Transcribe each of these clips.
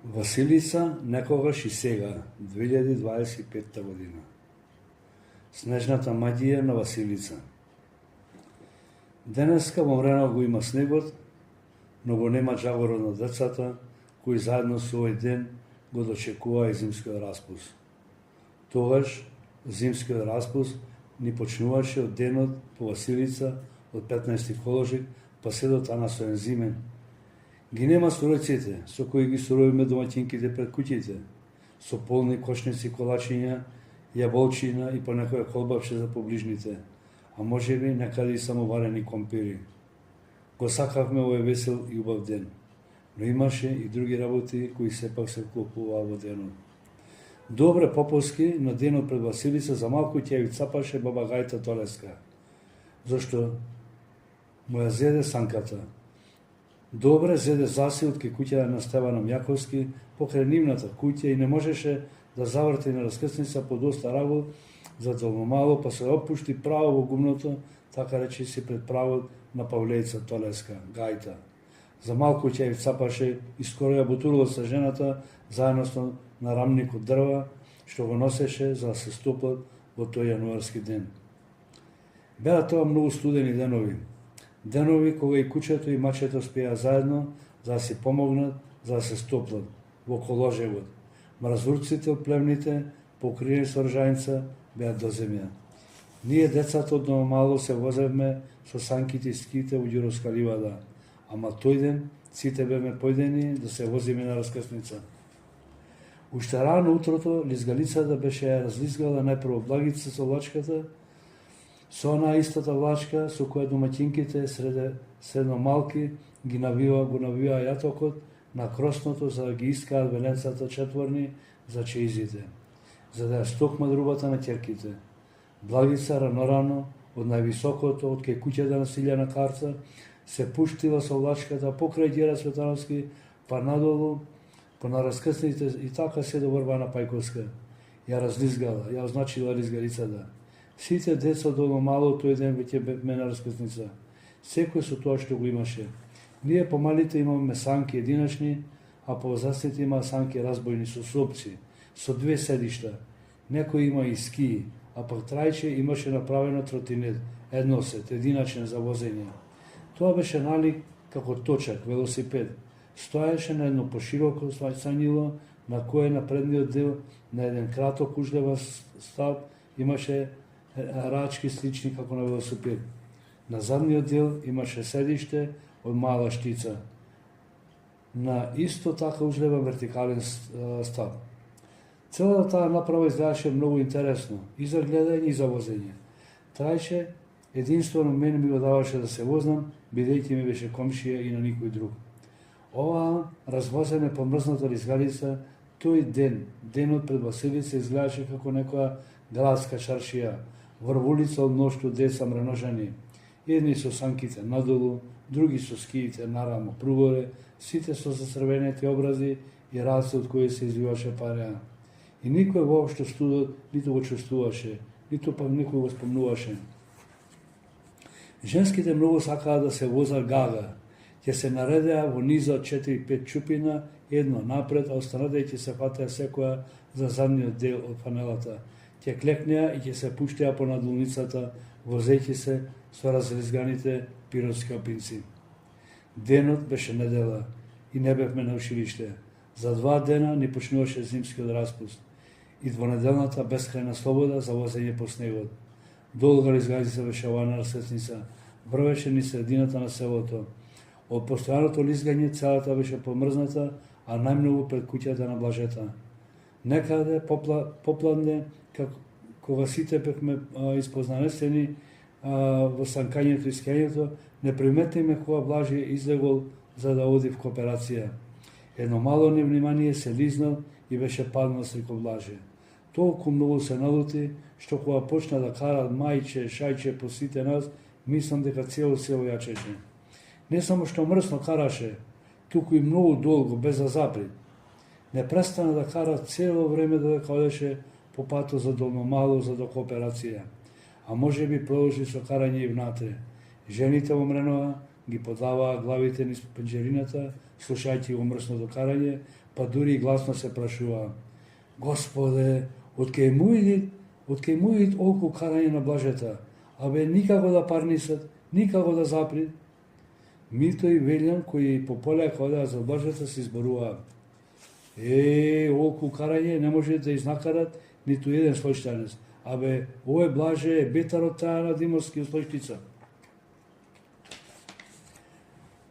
Василица, некогаш и сега, 2025 година. Снежната магија на Василица. Денеска во Мрена го има снегот, но го нема жагорот на децата, кои заедно со овој ден го дочекува и зимскиот распуст. Тогаш зимскиот распуст ни почнуваше од денот по Василица, од 15 коложик, па се до танасоен зимен. Ги нема суроците, со кои ги суровиме домаќинките пред куќите, со полни кошници колачиња, јаболчина и по некоја колбавче за поближните, а можеби некаде и само варени компири. Го сакавме овој весел и убав ден, но имаше и други работи кои сепак се вклопуваа во денот. Добре поповски на денот пред Василица за малку ќе ја цапаше баба Гајта Толеска, зашто му ја зеде санката. Добре зеде засил кај куќа на Стевано Мјаковски, покрај нивната куќа и не можеше да заврти на раскрсница по доста работ за долномало, па се опушти право во гумното, така речи си пред правот на Павлејца Толеска, Гајта. За малку ќе ја цапаше и скоро ја бутурува со жената заедно на рамник од дрва, што го носеше за да се стоплат во тој јануарски ден. Беа тоа многу студени денови. Денови кога и кучето и мачето спеа заедно за да си помогнат, за да се стоплат во коложевот. Мразурците од плевните, покриени со ржаница, беа до земја. Ние децата од мало се возевме со санките и ските во Ѓуровска ливада, ама тој ден сите беме појдени да се возиме на раскрсница. Уште рано утрото лизгалицата беше разлизгала најпрво благица со влачката, со онаа истата влачка со која домаќинките средно малки го навива јатокот на кросното за да ги искаат венецата четворни за чеизите, за да ја стокмат рубата на ќерките. Благица рано од највисокото, од кај куќата на Силјана Карца, се пуштила со влачката покрај Ѓера Светановски, па надолу, по на раскрсните и така се до Врбана Пајковска. Ја разлизгала, ја означила лизгалицата. Сите деца долу мало тој ден веќе бевме на раскрсница. Секој со тоа што го имаше. Ние помалите имаме санки единачни, а повозрастните има санки разбојни со сопци, со две седишта. Некој има и скии, а пак Трајче имаше направено тротинет, едносет, единачен за возење. Тоа беше налик како точак, велосипед. Стоеше на едно пошироко сањило, на кое на предниот дел, на еден краток ужлева стап, имаше рачки слични како на велосипед. На задниот дел имаше седиште од мала штица. На исто така ужлева вертикален стап. Целата таа направа изгледаше многу интересно, и за гледање и за возење. Трајче единствено мене ми го даваше да се вознам, бидејќи ми беше комшија и на никој друг. Оваа развозене помрзната лизгалица, тој ден, денот пред Василица, изгледаше како некоја градска чаршија, врвулица од мношто деца мреножани, едни со санките надолу, други со скиите нарамо пругоре, сите со засрвените образи и раце од кои се изливаше пареа. И никој воопшто студот ниту го чувствуваше, ниту пак никој го спомнуваше. Женските многу сакаа да се возат гага, ќе се наредеа во низа од 4-5 чупина, едно напред, а останатите ќе се фатеа секоја за задниот дел од фанелата. Ќе клекнеа и ќе се пуштеа по надолницата, возејќи се со разлизганите пиротски опинци. Денот беше недела и не бевме на училиште. За 2 дена ни почнуваше зимскиот распуст и двонеделната бескрајна слобода за возење по снегот. Долга лизгалица беше оваа на раскрсница, врвеше ни средината на селото. Од постојаното лизгање целата беше помрзната, а најмногу пред куќата на Блажета. Некаде попладне, кога сите бевме испознанесени во санкањето и скењето, не приметиме кога Блажи излегол за да оди в кооперација. Едно мало невнимание се лизнал и беше паднал среко Блажи. Толку многу се налути, што кога почна да карат мајче, шајче по сите нас, мислам дека цело село јачеше. Не само што мрсно караше, туку и многу долго, без да запри. Не престана да кара цело време додека одеше по патот за Долномало за до кооперација, а може би продолжи со карање и внатре. Жените во Мренова ги подаваа главите низ пенџерината слушајќи го мрсното карање, па дури и гласно се прашуваа: Господе, откај му идит олку карање на блажета, абе никако да парнисат, никако да заприт. Мито и Велјан, кои по полека одеа за блажета, се изборуваа: олку карање не може да изнакарат ниту еден слојштанец. Абе, овој блаже е бетар од таа на Димовски слојштица.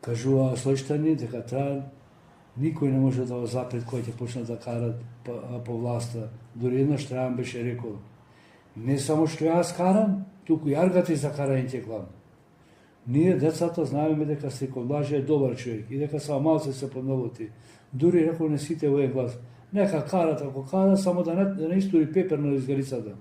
Кажуваа слојштани дека таа никој не може да го запрет кој ќе почнат да карат по власта. Дури еднаш Трајан беше рекол: не само што јас карам, туку и аргати за карање ќе клам. Ние децата знаеме дека Стриков Блаже е добар човек и дека само малце се подналути. Дури рекол не сите во еден глас: нека карат, ако карат, само да не истори пепер на изгарицата.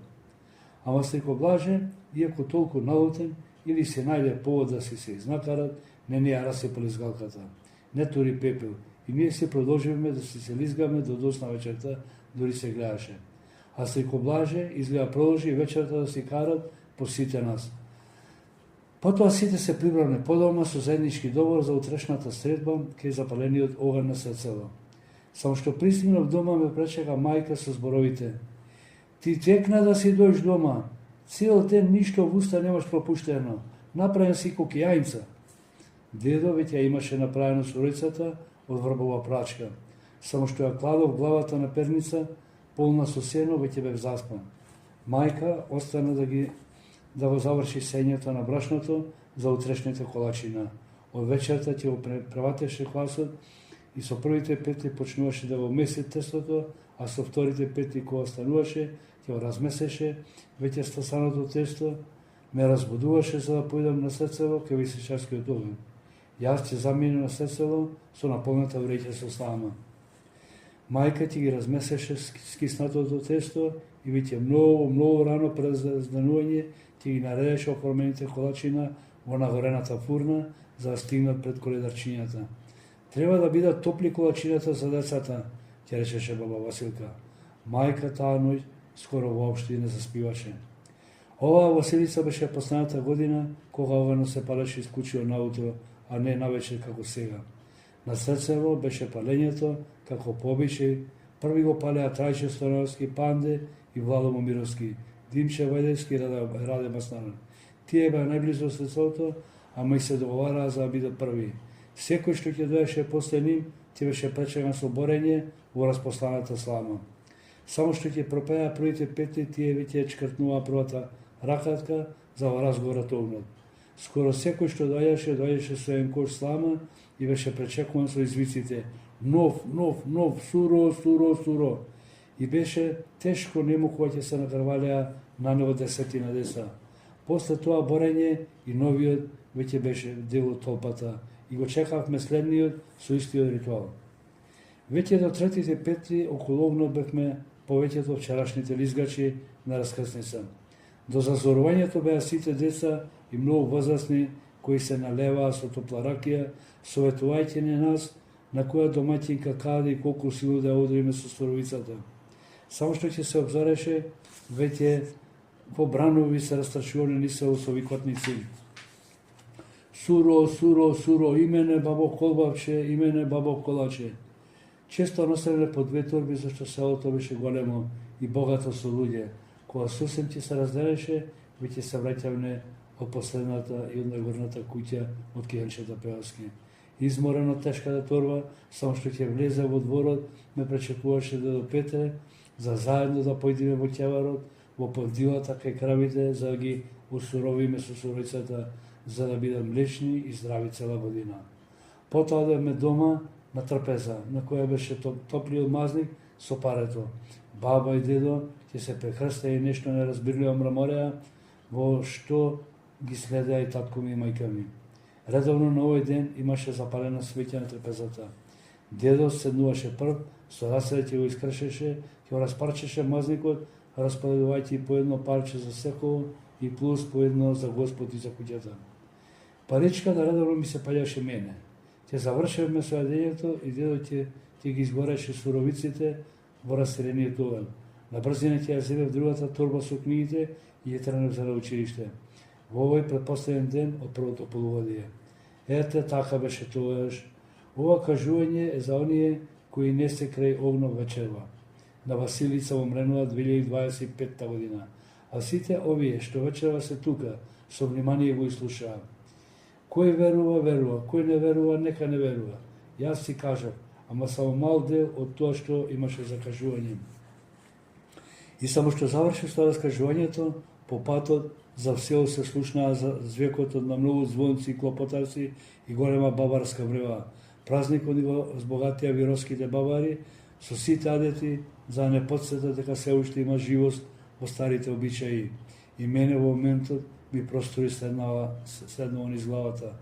Ама Стриков Блаже, иако толку налутен, или се најде повод да се изнакарат, не ја расипал изгалката, не тури пепел. И ние се продолживме да се лизгаме до досна вечерта, дури се гледаше. А Стриков Блаже изгледа продолжи вечерта да си карат по сите нас. Потоа сите се прибравме подома со заеднички договор за утрешната средба кај запалениот оган на срцево. Само што пристигнав дома ме пречека мајка со зборовите: ти текна да си дојш дома, цел ден ништо в уста немаш пропуштено, направен си кокијајнца. Дедо веќе имаше направено со рицата од врбова прачка, само што ја кладов главата на перница, полна со сено, веќе бев заспан. Мајка остана да го заврши сењето на брашното за утрешните колачина. Од вечерта ќе го преватеше класот и со првите петли почнуваше да го меси тестото, а со вторите петли кога остануваше, ќе го размесеше веќе стасаното тесто, ме разбудуваше за да појдам на Срцево кај висечарскиот оган. Јас ќе заминем на Срцево со наполната вреќа со слама. Мајка ти ги размесеше скиснатото тесто и веќе многу рано пред зазнанување ти ги наредеше оформените колачина во нагорената фурна за да стигнат пред коледарчињата. Треба да бидат топли колачината за децата, ќе речеше баба Василка. Мајка таа ноќ скоро воопшто не заспиваше. Оваа Василица беше последната година кога оганот се палеше исклучио наутро, а не навечер како сега. На Срцево беше палењето, како по обичај, први го палеа Трајче Стојановски, Панде и Владо Момировски, Димче Вајдевски и Раде Маснаран. Тие беа најблизо Срцевото, ама и се договараа за да бидат први. Секој што ќе доеше после нив, ќе беше пречекан со борење во распосланата слама. Само што ќе пропеа првите петли, тие веќе чкртнуваа првата ракатка за разговорот огнот. Скоро секој што доаѓаше со еден кош слама и беше пречекуван со извиците: нов, нов, нов, суро, суро, суро. И беше тешко нему кога ќе се накрвалеа на него десетина деца. После тоа борење и новиот веќе беше дел од толпата и го чекавме следниот со истиот ритуал. Веќе до третите петли околу огнот бевме повеќето вчерашните лизгачи на раскрсница. До зазорувањето беа сите деца и многу возрастни кои се налеваа со топла ракија, советувајќи не нас на која домаќинка каде и колку силу да одриме со суровицата. Само што ќе се обзореше, веќе во бранови се растрчувани ниса со викотници: суро, суро, суро, имене бабо колбавче, имене бабо колаче. Често носеле по две торби, зашто селото беше големо и богато со луѓе. Кога сосем ќе се разделеше, веќе се враќавме од последната и од најгорната куќа од Кијанчета Пеовски. Изморен од тешката торба, само што ќе влезе во дворот, ме пречекуваше Дедо Петре за заедно да појдеме во ќеварот, во подилата кај кравите, за да ги усуровиме со суројцата, за да бидат млечни и здрави цела година. Потоа одевме дома на трпеза, на која беше топлиот мазник со парето. Баба и дедо ќе се прекрстеа и нешто неразбирливо мрамореа, во што ги следеа и татко ми и мајка ми. Редовно на овој ден имаше запалена свеќа на трпезата. Дедо седнуваше прв, со рацете ќе го искршеше, ќе го распарчеше мазникот, распоредувајќи по едно парче за секој и плюс по едно за Господ и за куќата. Паричката редовно ми се паѓаше мене. Ќе завршевме со јадењето и дедо ќе ги изгореше суровиците во растерениот оган. На брзина ќе ја земев другата торба со книгите и ја тренев за училиште. Во овој предпоследен ден од првото полугодие. Ете, така беше тогаш. Ова кажување е за оние кои не се крај огнов вечерва. На Василица во Мренова 2025 година. А сите овие што вечерва се тука, со внимание го изслушаа. Кој верува, верува, кој не верува, нека не верува. Јас си кажав, ама само мал дел од тоа што имаше за кажување. И само што завршив со раскажувањето, по патот за село се слушнаа звекот на многу звонци и клопотарци и голема бабарска врева. Празникот го збогатија вировските бабари со сите адети за да не подсетат дека се уште има живост во старите обичаи. И мене во моментот ми простори седнува низ главата.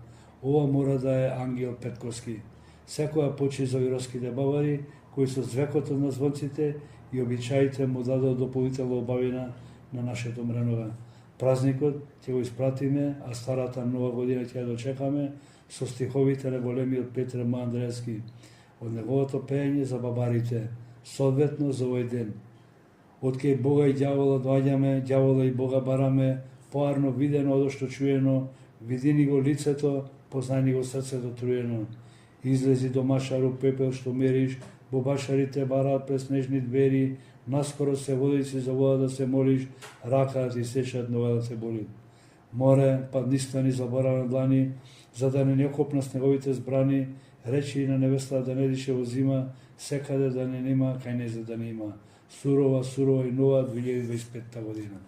Ова мора да е Ангел Петковски. Секоја почит за вировските бабари, кои со звекот на звонците и обичаите му дадоа дополнителна убавина на нашето Мренове. Празникот ќе го испратиме, а старата нова година ќе ја дочекаме со стиховите на големиот Петре Андреевски, од неговото пеење за бабарите, соодветно за овој ден. Од кај Бога и ѓавола доаѓаме, ѓавола и Бога бараме, поарно видено одо што чуено, види ни го лицето, познај ни го срцето труено. Излези до машару пепел што мериш, бубашарите бараат през снежни двери, наскоро се водици за вода да се молиш, рака да ти сечат, нога да те боли. Море, паднистани заборавени длани, за да не окопна снеговите збрани, речи на невеста да не дише во зима, секаде да не нема, кај не за да не има. Сурова, сурова и нова 2025 година.